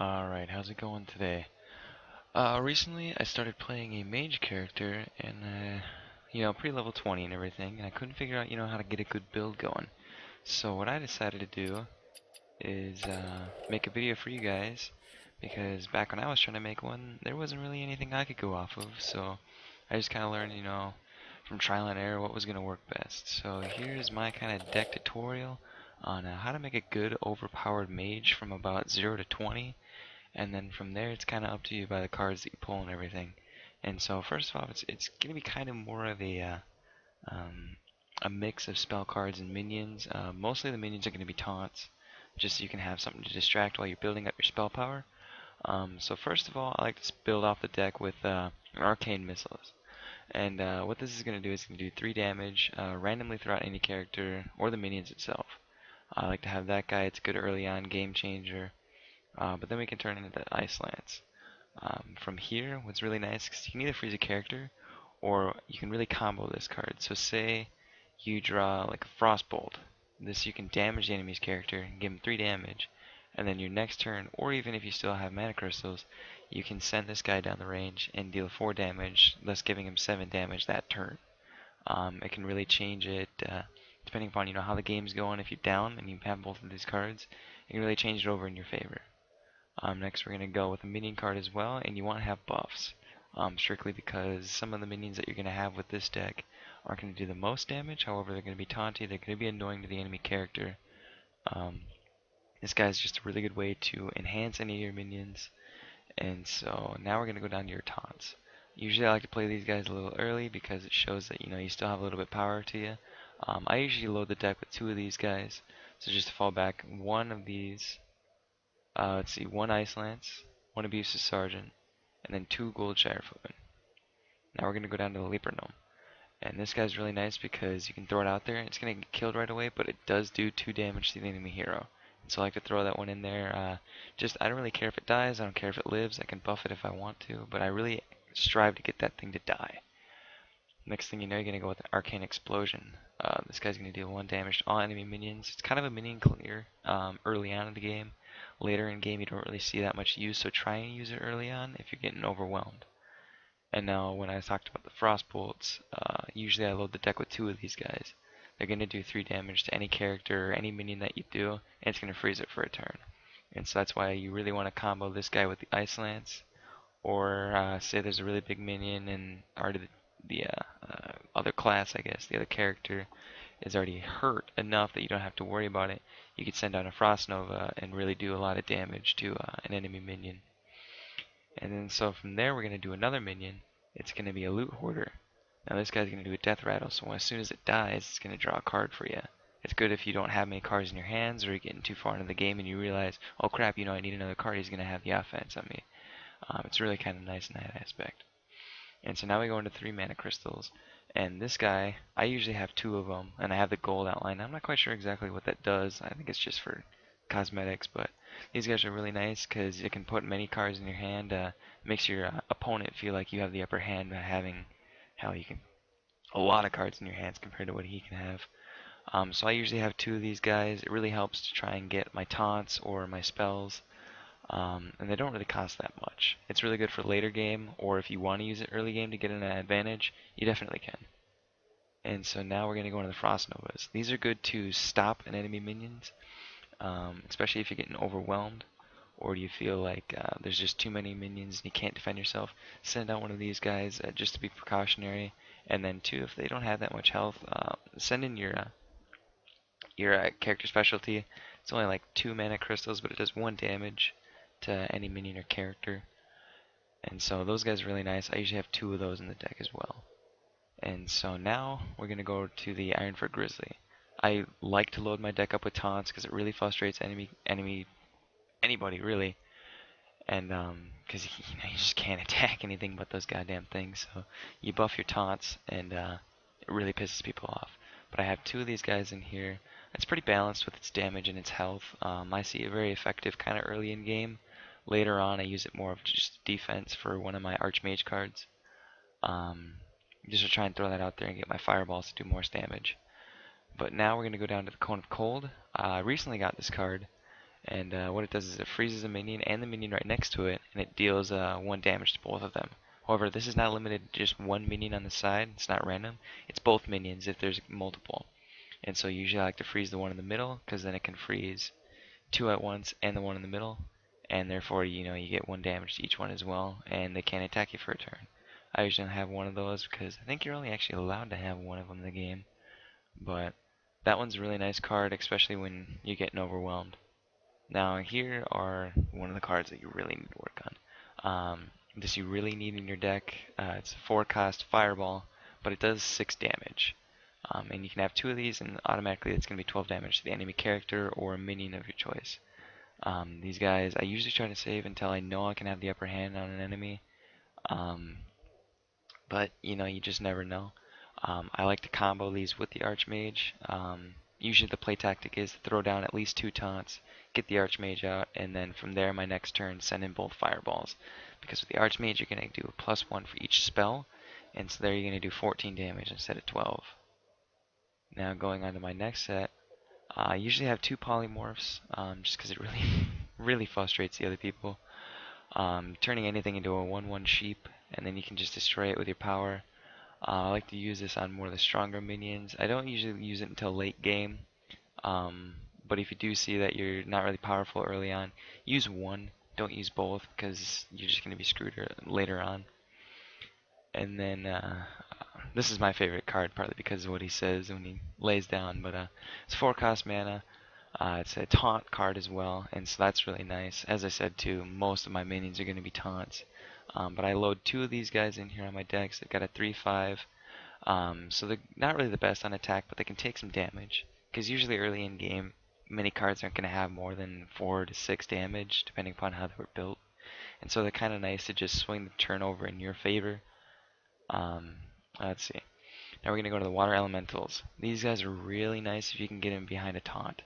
Alright, how's it going today? Recently I started playing a mage character and, pre-level 20 and everything, and I couldn't figure out, how to get a good build going. So what I decided to do is, make a video for you guys, because back when I was trying to make one, there wasn't really anything I could go off of, so I just kind of learned, from trial and error what was going to work best. So here's my kind of deck tutorial on how to make a good overpowered mage from about 0 to 20. And then from there, it's kind of up to you by the cards that you pull and everything. And so first off, it's going to be kind of more of a mix of spell cards and minions. Mostly the minions are going to be taunts, just so you can have something to distract while you're building up your spell power. So first of all, I like to build off the deck with arcane missiles. And what this is going to do is going to do 3 damage randomly throughout any character or the minions itself. I like to have that guy. It's a good early on game changer. But then we can turn into the Ice Lance. From here, what's really nice, because you can either freeze a character, or you can really combo this card. So say you draw like a Frostbolt. This you can damage the enemy's character and give him 3 damage. And then your next turn, or even if you still have mana crystals, you can send this guy down the range and deal 4 damage, thus giving him 7 damage that turn. It can really change it, depending upon how the game's going. If you're down and you have both of these cards, it can really change it over in your favor. Next we're going to go with a minion card as well, and you want to have buffs, strictly because some of the minions that you're going to have with this deck aren't going to do the most damage. However, they're going to be taunty, they're going to be annoying to the enemy character. This guy is just a really good way to enhance any of your minions. And so now we're going to go down to your taunts. Usually I like to play these guys a little early because it shows that you still have a little bit of power to you. I usually load the deck with 2 of these guys, so just to fall back, 1 of these. Let's see, 1 Ice Lance, 1 Abusive Sergeant, and then 2 Gold Shirefootmen. Now we're going to go down to the Leaper Gnome. And this guy's really nice because you can throw it out there, it's going to get killed right away, but it does do 2 damage to the enemy hero. And so I like to throw that one in there. I don't really care if it dies, I don't care if it lives, I can buff it if I want to, but I really strive to get that thing to die. Next thing you know, you're going to go with the Arcane Explosion. This guy's going to deal 1 damage to all enemy minions. It's kind of a minion clear early on in the game. Later in game you don't really see that much use, so try and use it early on if you're getting overwhelmed. And now when I talked about the Frostbolts, usually I load the deck with 2 of these guys. They're going to do 3 damage to any character or any minion that you do, and it's going to freeze it for a turn. And so that's why you really want to combo this guy with the Ice Lance, or say there's a really big minion and already the other class, I guess, the other character is already hurt enough that you don't have to worry about it. You could send out a Frost Nova and really do a lot of damage to an enemy minion. And then so from there we're going to do another minion. It's going to be a Loot Hoarder. Now this guy's going to do a Death Rattle, so as soon as it dies, it's going to draw a card for you. It's good if you don't have many cards in your hands, or you're getting too far into the game and you realize, oh crap, I need another card, he's going to have the offense on me. It's really kind of nice in that aspect. And so now we go into 3 mana crystals. And this guy, I usually have 2 of them, and I have the gold outline. I'm not quite sure exactly what that does. I think it's just for cosmetics, but these guys are really nice because you can put many cards in your hand. Makes your opponent feel like you have the upper hand by having, a lot of cards in your hands compared to what he can have. So I usually have 2 of these guys. It really helps to try and get my taunts or my spells. And they don't really cost that much. It's really good for later game, or if you want to use it early game to get an advantage, you definitely can. And so now we're going to go into the Frost Novas. These are good to stop an enemy minions, especially if you're getting overwhelmed, or you feel like there's just too many minions and you can't defend yourself. Send out one of these guys just to be precautionary. And then 2, if they don't have that much health, send in your character specialty. It's only like 2 mana crystals, but it does 1 damage to any minion or character. And so those guys are really nice. I usually have 2 of those in the deck as well. And so now we're going to go to the Ironford Grizzly. I like to load my deck up with taunts because it really frustrates anybody really. And because you just can't attack anything but those goddamn things. So you buff your taunts and it really pisses people off. But I have 2 of these guys in here. It's pretty balanced with its damage and its health. I see it very effective kind of early in game. Later on I use it more of just defense for one of my Archmage cards. Just to try and throw that out there and get my fireballs to do more damage. But now we're going to go down to the Cone of Cold. I recently got this card, And what it does is it freezes a minion and the minion right next to it, and it deals 1 damage to both of them. However, this is not limited to just one minion on the side. It's not random. It's both minions if there's multiple. And so usually I like to freeze the one in the middle, because then it can freeze 2 at once and the one in the middle. And therefore, you know, you get 1 damage to each one as well, and they can't attack you for a turn. I usually have one of those because I think you're only actually allowed to have one of them in the game. But that one's a really nice card, especially when you're getting overwhelmed. Now here are one of the cards that you really need to work on. This you really need in your deck. It's a 4-cost Fireball, but it does 6 damage. And you can have 2 of these, and automatically it's going to be 12 damage to the enemy character or a minion of your choice. These guys, I usually try to save until I know I can have the upper hand on an enemy. But, you know, you just never know. I like to combo these with the Archmage. Usually the play tactic is to throw down at least 2 taunts, get the Archmage out, and then from there my next turn send in both fireballs. Because with the Archmage you're going to do a +1 for each spell, and so there you're going to do 14 damage instead of 12. Now going on to my next set, I usually have 2 Polymorphs, just because it really frustrates the other people. Turning anything into a 1/1 sheep, and then you can just destroy it with your power. I like to use this on more of the stronger minions. I don't usually use it until late game, but if you do see that you're not really powerful early on, use one. Don't use both, because you're just going to be screwed later on. And then this is my favorite card, partly because of what he says when he lays down. But it's 4-cost mana. It's a taunt card as well, and so that's really nice. As I said too, most of my minions are going to be taunts. But I load 2 of these guys in here on my decks. They've got a 3/5. So they're not really the best on attack, but they can take some damage. Because usually early in game, many cards aren't going to have more than 4 to 6 damage, depending upon how they were built. And so they're kind of nice to just swing the turn over in your favor. Let's see. Now we're going to go to the Water Elementals. These guys are really nice if you can get them behind a taunt.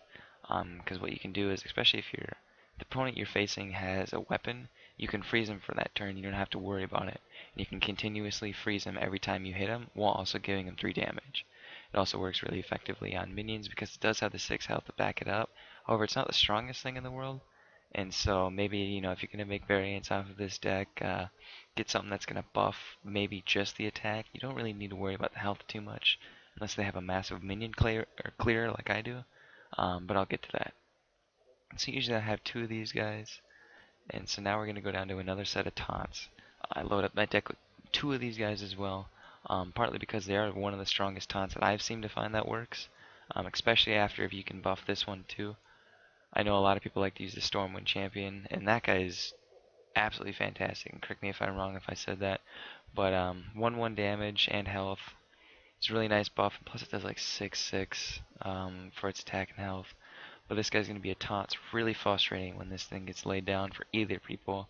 Because what you can do is, especially if the opponent you're facing has a weapon, you can freeze them for that turn. You don't have to worry about it. And you can continuously freeze them every time you hit them, while also giving them 3 damage. It also works really effectively on minions because it does have the 6 health to back it up. However, it's not the strongest thing in the world. And so maybe, you know, if you're going to make variants off of this deck, get something that's going to buff maybe just the attack. You don't really need to worry about the health too much, unless they have a massive minion clear like I do. But I'll get to that. So usually I have 2 of these guys. And so now we're going to go down to another set of taunts. I load up my deck with 2 of these guys as well, partly because they are one of the strongest taunts that I've seemed to find that works, especially after if you can buff this one too. I know a lot of people like to use the Stormwind Champion, and that guy is absolutely fantastic. And correct me if I'm wrong if I said that, but 1/1 damage and health. It's a really nice buff, and plus it does like 6/6 for its attack and health. But this guy's going to be a taunt. It's really frustrating when this thing gets laid down for either people.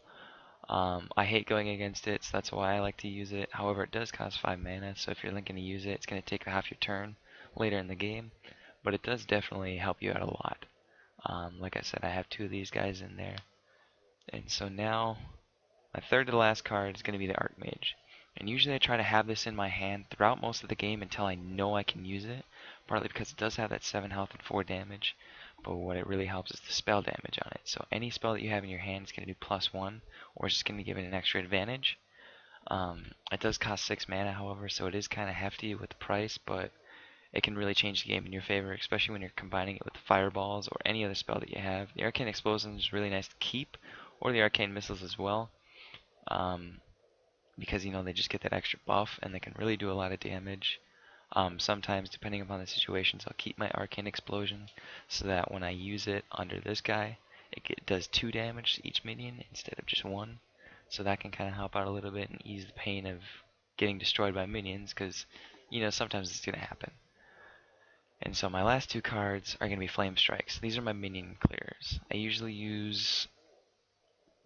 I hate going against it, so that's why I like to use it. However, it does cost 5 mana, so if you're looking to use it, it's going to take half your turn later in the game. But it does definitely help you out a lot. Like I said, I have 2 of these guys in there. And so now, my third to last card is going to be the Archmage. And usually I try to have this in my hand throughout most of the game until I know I can use it. Partly because it does have that 7 health and 4 damage. But what it really helps is the spell damage on it. So any spell that you have in your hand is going to do +1, or it's just going to give it an extra advantage. It does cost 6 mana, however, so it is kind of hefty with the price, but it can really change the game in your favor, especially when you're combining it with fireballs or any other spell that you have. The Arcane Explosion is really nice to keep, or the Arcane Missiles as well, because, you know, they just get that extra buff and they can really do a lot of damage. Sometimes, depending upon the situations, I'll keep my Arcane Explosion so that when I use it under this guy, it does 2 damage to each minion instead of just 1. So that can kind of help out a little bit and ease the pain of getting destroyed by minions, because, you know, sometimes it's going to happen. And so my last 2 cards are going to be Flame Strikes. These are my minion clearers. I usually use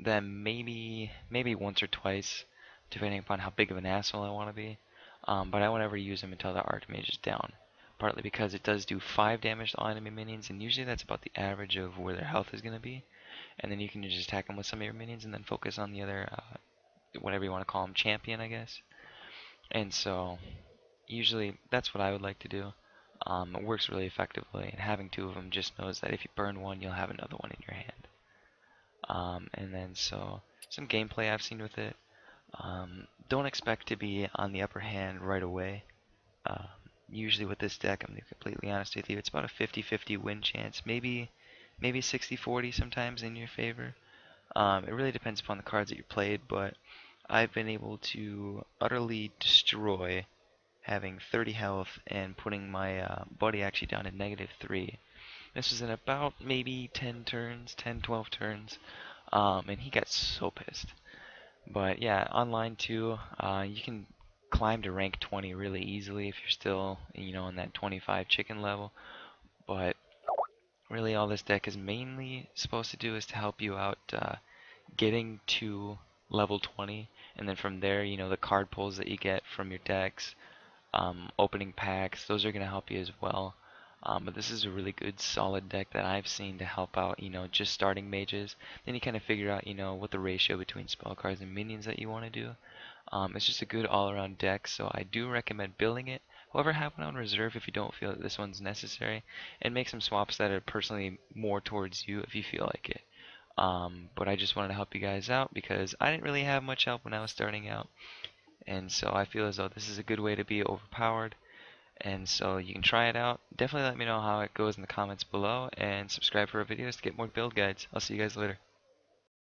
them maybe once or twice, depending upon how big of an asshole I want to be. But I won't ever use them until the Archmage is down. Partly because it does do 5 damage to all enemy minions, and usually that's about the average of where their health is going to be. And then you can just attack them with some of your minions and then focus on the other, whatever you want to call them, champion, I guess. And so, usually, that's what I would like to do. It works really effectively, and having 2 of them just knows that if you burn one, you'll have another one in your hand. And then so some gameplay I've seen with it. Don't expect to be on the upper hand right away. Um, Usually with this deck, I'm gonna be completely honest with you, it's about a 50-50 win chance, maybe 60-40 sometimes in your favor. It really depends upon the cards that you played, but I've been able to utterly destroy having 30 health and putting my buddy actually down to -3. This was in about maybe 10 turns, 10, 12 turns, and he got so pissed. But yeah, online too, you can climb to rank 20 really easily if you're still, on that 25 chicken level. But really all this deck is mainly supposed to do is to help you out getting to level 20, and then from there, the card pulls that you get from your decks, opening packs, those are going to help you as well. But this is a really good solid deck that I've seen to help out, just starting mages. Then you kind of figure out, what the ratio between spell cards and minions that you want to do. It's just a good all-around deck, so I do recommend building it. However, have one on reserve if you don't feel that this one's necessary, and make some swaps that are personally more towards you if you feel like it. But I just wanted to help you guys out because I didn't really have much help when I was starting out, and so I feel as though this is a good way to be overpowered. And so you can try it out. Definitely let me know how it goes in the comments below, and subscribe for our videos to get more build guides. I'll see you guys later.